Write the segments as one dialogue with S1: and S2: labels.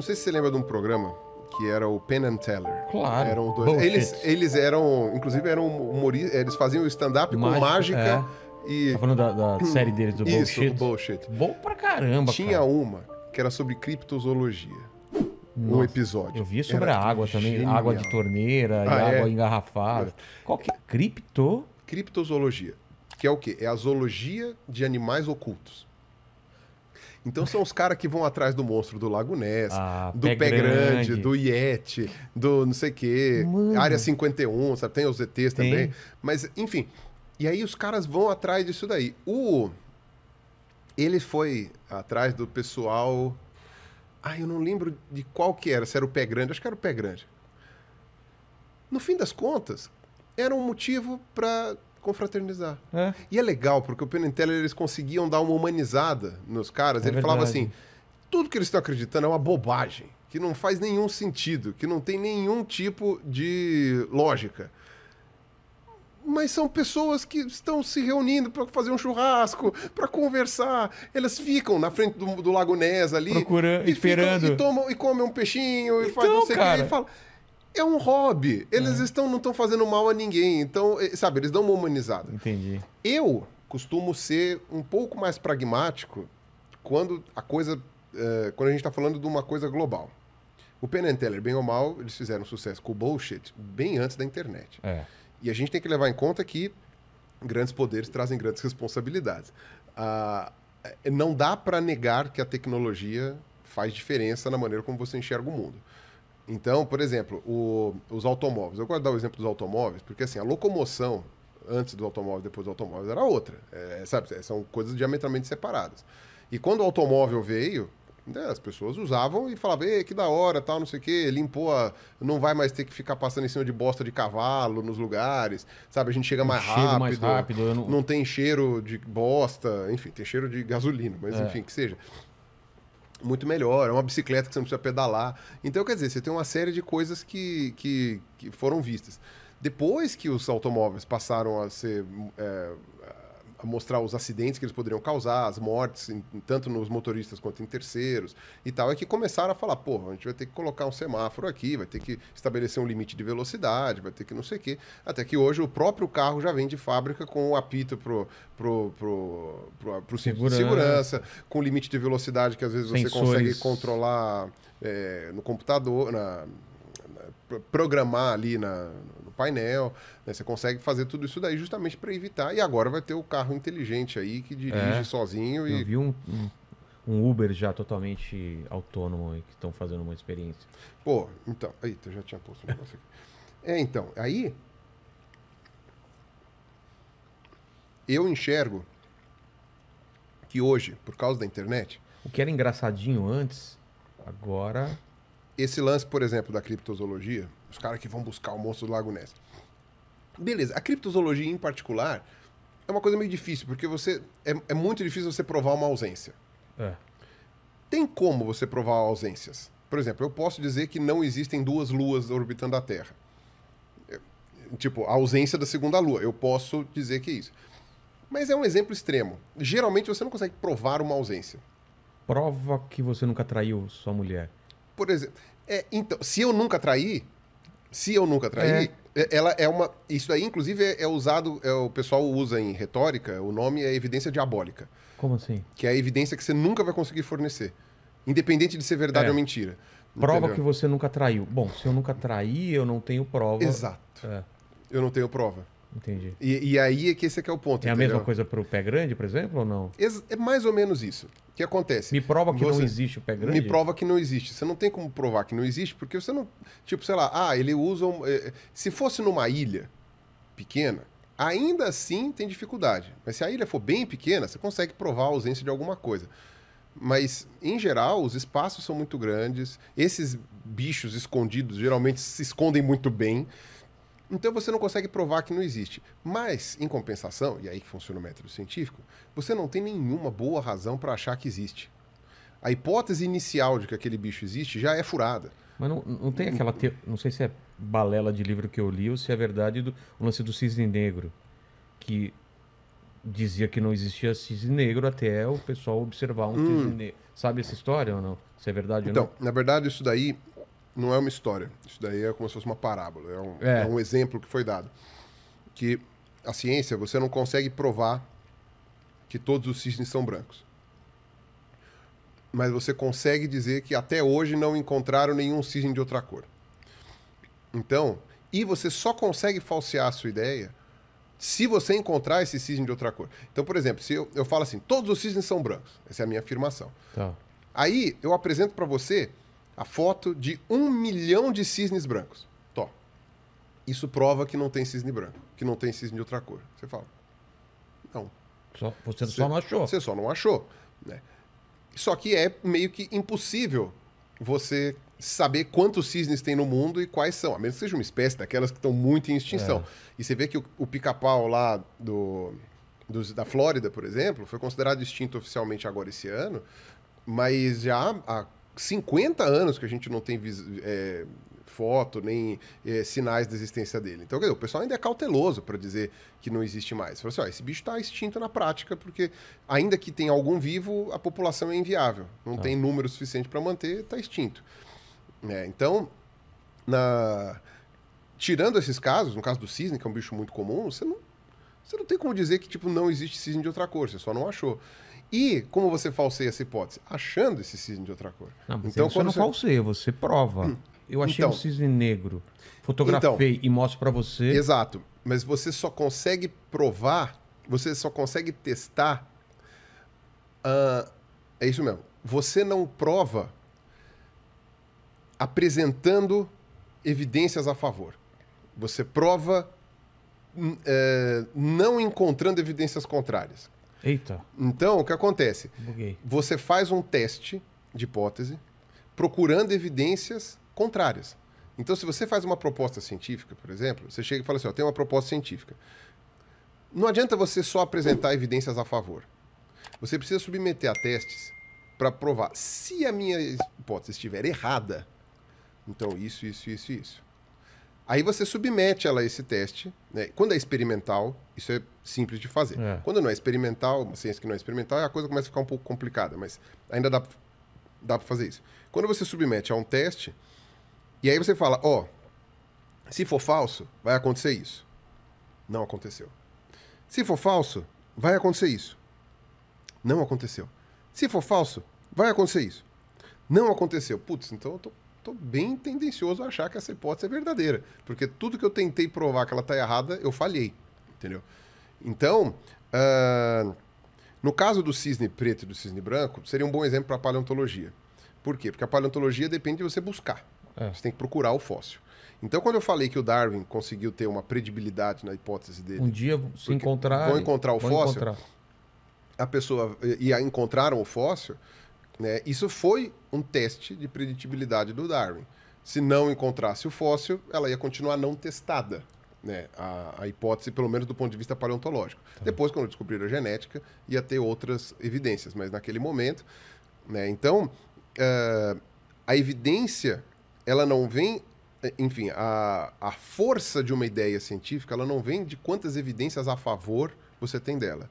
S1: sei se você lembra de um programa que era o Penn and Teller.
S2: Claro.
S1: Eram dois. Eles eram, inclusive, eram humoristas. Eles faziam stand-up com mágica e.
S2: Tá falando da série deles, do
S1: Isso,
S2: Bullshit?
S1: Bullshit.
S2: Bom pra caramba,
S1: Tinha
S2: cara.
S1: uma que era sobre criptozoologia.
S2: Nossa,
S1: Um episódio.
S2: Eu via sobre
S1: Era
S2: a água também,
S1: genial.
S2: água de torneira, e
S1: Ah,
S2: água engarrafada. Qual que é?
S1: Criptozoologia. Que é o quê? É a zoologia de animais ocultos. Então são os caras que vão atrás do monstro do Lago Ness, do Pé Grande, do Yeti, do não sei o quê,
S2: Mano.
S1: Área 51, sabe? Tem os ETs também. Mas, enfim. E aí os caras vão atrás disso daí. Ele foi atrás do pessoal... eu não lembro de qual que era, se era o Pé Grande. Acho que era o Pé Grande. No fim das contas, era um motivo para confraternizar. E é legal, porque o Penn and Teller, eles conseguiam dar uma humanizada nos caras. Ele falava assim, tudo que eles estão acreditando é uma bobagem, que não faz nenhum sentido, que não tem nenhum tipo de lógica. Mas são pessoas que estão se reunindo para fazer um churrasco, para conversar. Elas ficam na frente do Lago Ness ali.
S2: Procurando, esperando.
S1: E comem um peixinho, e faz não sei o que. E fala... É um hobby. Eles não estão fazendo mal a ninguém. Então, sabe, eles dão uma humanizada.
S2: Entendi.
S1: Eu costumo ser um pouco mais pragmático quando quando a gente está falando de uma coisa global. O Penn and Teller, bem ou mal, eles fizeram sucesso com o Bullshit bem antes da internet. E a gente tem que levar em conta que grandes poderes trazem grandes responsabilidades. Não dá para negar que a tecnologia faz diferença na maneira como você enxerga o mundo. Então, por exemplo, os automóveis. Eu gosto de dar o exemplo dos automóveis, porque assim, a locomoção antes do automóvel e depois do automóvel era outra. Sabe, são coisas diametralmente separadas. E quando o automóvel veio, as pessoas usavam e falavam, que da hora, tal, não sei o quê, limpou não vai mais ter que ficar passando em cima de bosta de cavalo nos lugares, sabe? A gente chega mais rápido, não tem cheiro de bosta, enfim, tem cheiro de gasolina, mas enfim, que seja. Muito melhor, é uma bicicleta que você não precisa pedalar. Então, quer dizer, você tem uma série de coisas que foram vistas. Depois que os automóveis passaram a ser... a mostrar os acidentes que eles poderiam causar, as mortes, tanto nos motoristas quanto em terceiros e tal, é que começaram a falar, a gente vai ter que colocar um semáforo aqui, vai ter que estabelecer um limite de velocidade, vai ter que não sei o quê. Até que hoje o próprio carro já vem de fábrica com o apito pro segurança, com limite de velocidade que às vezes você consegue controlar no computador, programar ali no painel, né? Você consegue fazer tudo isso daí justamente para evitar. E agora vai ter o carro inteligente aí que dirige sozinho.
S2: Eu vi um Uber já totalmente autônomo aí, que estão fazendo uma experiência.
S1: Então... Eita, eu já tinha posto um negócio aqui. Então, aí... Eu enxergo que hoje, por causa da internet...
S2: O que era engraçadinho antes, agora...
S1: Esse lance, por exemplo, da criptozoologia, os caras que vão buscar o monstro do Lago Ness. Beleza, a criptozoologia em particular é uma coisa meio difícil, porque é muito difícil você provar uma ausência. Tem como você provar ausências? Por exemplo, eu posso dizer que não existem duas luas orbitando a Terra. Tipo, a ausência da segunda lua. Eu posso dizer que é isso. Mas é um exemplo extremo. Geralmente você não consegue provar uma ausência.
S2: Prova que você nunca traiu sua mulher.
S1: Por exemplo, então, se eu nunca traí, ela é uma... Isso aí, inclusive, é usado... o pessoal usa em retórica, o nome é evidência diabólica.
S2: Como assim?
S1: Que é a evidência que você nunca vai conseguir fornecer. Independente de ser verdade ou mentira.
S2: Prova
S1: Entendeu?
S2: que você nunca traiu. Bom, se eu nunca traí, eu não tenho prova.
S1: Exato. Eu não tenho prova.
S2: Entendi.
S1: E aí é que esse é o ponto.
S2: É a mesma coisa para o Pé Grande, por exemplo, ou não?
S1: É mais ou menos isso. O que acontece?
S2: Me prova que não existe o Pé Grande?
S1: Me prova que não existe. Você não tem como provar que não existe, porque você não... Tipo, sei lá, ele usa... se fosse numa ilha pequena, ainda assim tem dificuldade. Mas se a ilha for bem pequena, você consegue provar a ausência de alguma coisa. Mas, em geral, os espaços são muito grandes. Esses bichos escondidos geralmente se escondem muito bem. Então você não consegue provar que não existe. Mas, em compensação, e aí que funciona o método científico, você não tem nenhuma boa razão para achar que existe. A hipótese inicial de que aquele bicho existe já é furada.
S2: Mas não tem aquela... Não sei se é balela de livro que eu li ou se é verdade o lance do cisne negro. Que dizia que não existia cisne negro até o pessoal observar um cisne negro. Sabe essa história ou não? Se é verdade ou
S1: Então,
S2: não?
S1: na verdade, isso daí não é uma história. Isso daí é como se fosse uma parábola.
S2: É.
S1: É um exemplo que foi dado. Que a ciência, você não consegue provar que todos os cisnes são brancos. Mas você consegue dizer que até hoje não encontraram nenhum cisne de outra cor. Então, e você só consegue falsear a sua ideia se você encontrar esse cisne de outra cor. Então, por exemplo, se eu falo assim, todos os cisnes são brancos. Essa é a minha afirmação.
S2: Tá.
S1: Aí eu apresento para você a foto de 1 milhão de cisnes brancos. Tó. Isso prova que não tem cisne branco, que não tem cisne de outra cor. Você fala, não.
S2: Você só não achou.
S1: Você só não achou, né? Só que é meio que impossível você saber quantos cisnes tem no mundo e quais são, a menos que seja uma espécie daquelas que estão muito em extinção. E você vê que o pica-pau lá da Flórida, por exemplo, foi considerado extinto oficialmente agora esse ano, mas já há 50 anos que a gente não tem foto, nem sinais da existência dele. Então, quer dizer, o pessoal ainda é cauteloso para dizer que não existe mais. Fala assim, ó, esse bicho está extinto na prática, porque ainda que tenha algum vivo, a população é inviável. Não tem número suficiente para manter, está extinto. Então, tirando esses casos, no caso do cisne, que é um bicho muito comum, você não tem como dizer que tipo, não existe cisne de outra cor, você só não achou. E como você falseia essa hipótese? Achando esse cisne de outra cor.
S2: Não, mas
S1: então,
S2: você não falseia, você prova. Eu achei um cisne negro, fotografei e mostro para você.
S1: Exato, mas você só consegue provar, você só consegue testar. É isso mesmo. Você não prova apresentando evidências a favor. Você prova não encontrando evidências contrárias.
S2: Eita.
S1: Então, o que acontece?
S2: Buguei.
S1: Você faz um teste de hipótese procurando evidências contrárias. Então, se você faz uma proposta científica, por exemplo, você chega e fala assim, ó, tem uma proposta científica. Não adianta você só apresentar evidências a favor. Você precisa submeter a testes para provar. Se a minha hipótese estiver errada, então isso. Aí você submete ela a esse teste, né? Quando é experimental, isso é simples de fazer. Quando não é experimental, uma ciência que não é experimental, a coisa começa a ficar um pouco complicada, mas ainda dá para fazer isso. Quando você submete a um teste, e aí você fala, ó, se for falso, vai acontecer isso. Não aconteceu. Se for falso, vai acontecer isso. Não aconteceu. Se for falso, vai acontecer isso. Não aconteceu. Putz, então eu tô bem tendencioso a achar que essa hipótese é verdadeira. Porque tudo que eu tentei provar que ela está errada, eu falhei. Entendeu? Então, no caso do cisne preto e do cisne branco, seria um bom exemplo para a paleontologia. Por quê? Porque a paleontologia depende de você buscar. Você tem que procurar o fóssil. Então, quando eu falei que o Darwin conseguiu ter uma credibilidade na hipótese dele...
S2: Um dia, se encontrar...
S1: Vão encontrar o fóssil. A pessoa... E encontraram o fóssil, né? Isso foi um teste de preditibilidade do Darwin. Se não encontrasse o fóssil, ela ia continuar não testada, né? A hipótese, pelo menos do ponto de vista paleontológico. Depois, quando descobriram a genética, ia ter outras evidências. Mas naquele momento... né? Então, a evidência, ela não vem... Enfim, a força de uma ideia científica, ela não vem de quantas evidências a favor você tem dela.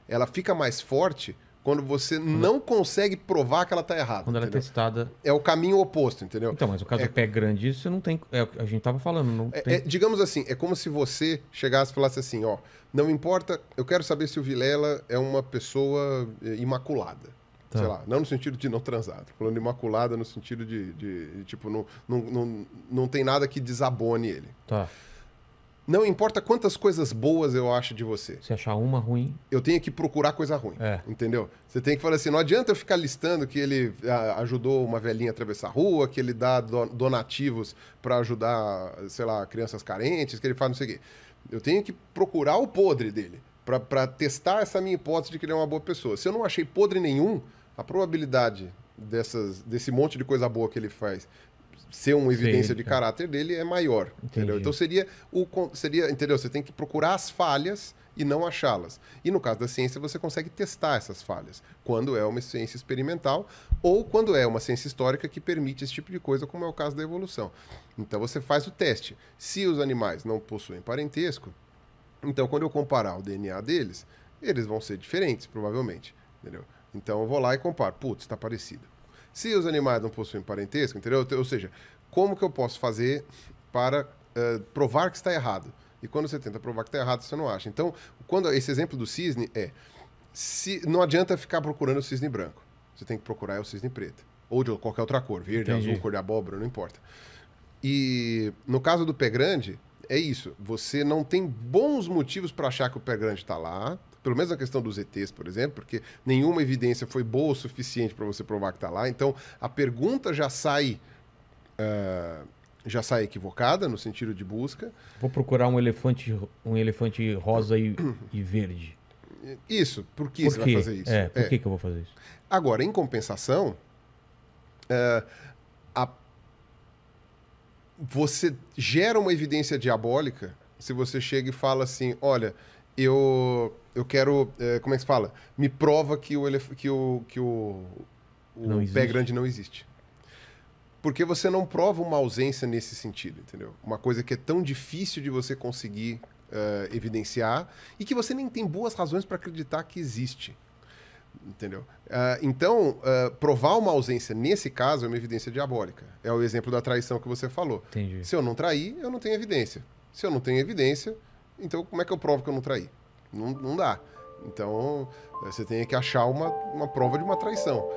S1: Ela fica mais forte quando você não consegue provar que ela está errada.
S2: Quando ela é testada...
S1: É o caminho oposto, entendeu?
S2: Então, mas o caso do pé grande, você não tem... a gente estava falando, não tem...
S1: digamos assim, é como se você chegasse e falasse assim, ó, não importa, eu quero saber se o Vilela é uma pessoa imaculada.
S2: Tá.
S1: Sei lá, não no sentido de não transar, tô falando imaculada no sentido de tipo, não tem nada que desabone ele.
S2: Tá.
S1: Não importa quantas coisas boas eu acho de você.
S2: Se achar uma ruim...
S1: Eu tenho que procurar coisa ruim, entendeu? Você tem que falar assim, não adianta eu ficar listando que ele ajudou uma velhinha a atravessar a rua, que ele dá donativos para ajudar, sei lá, crianças carentes, que ele faz não sei o quê. Eu tenho que procurar o podre dele, para testar essa minha hipótese de que ele é uma boa pessoa. Se eu não achei podre nenhum, a probabilidade desse monte de coisa boa que ele faz ser uma evidência de caráter dele é maior. Entendeu? Então seria, entendeu? Você tem que procurar as falhas e não achá-las. E no caso da ciência, você consegue testar essas falhas, quando é uma ciência experimental ou quando é uma ciência histórica que permite esse tipo de coisa, como é o caso da evolução. Então você faz o teste. Se os animais não possuem parentesco, Então, quando eu comparar o DNA deles, eles vão ser diferentes, provavelmente. Entendeu? Então, eu vou lá e comparo. Putz, está parecido. Se os animais não possuem parentesco, entendeu? Ou seja, como que eu posso fazer para provar que está errado? E quando você tenta provar que está errado, você não acha. Então, esse exemplo do cisne não adianta ficar procurando o cisne branco. Você tem que procurar o cisne preto. Ou de qualquer outra cor. Verde,
S2: Entendi.
S1: azul, cor de abóbora, não importa. E no caso do pé grande, é isso. Você não tem bons motivos para achar que o pé grande está lá. Pelo menos na questão dos ETs, por exemplo, porque nenhuma evidência foi boa o suficiente para você provar que está lá. Então, a pergunta já sai equivocada no sentido de busca.
S2: Vou procurar um elefante rosa e verde.
S1: Isso. Por que
S2: Por
S1: você
S2: quê?
S1: vai fazer isso?
S2: Por que eu vou fazer isso?
S1: Agora, em compensação, você gera uma evidência diabólica se você chega e fala assim, olha, eu quero, como é que se fala? Me prova que o pé grande não existe. Porque você não prova uma ausência nesse sentido, entendeu? Uma coisa que é tão difícil de você conseguir evidenciar e que você nem tem boas razões para acreditar que existe. Entendeu? Então, provar uma ausência nesse caso é uma evidência diabólica. É o exemplo da traição que você falou.
S2: Entendi.
S1: Se eu não trair, eu não tenho evidência. Se eu não tenho evidência, então como é que eu provo que eu não traí? Não dá. Então, você tem que achar uma prova de uma traição.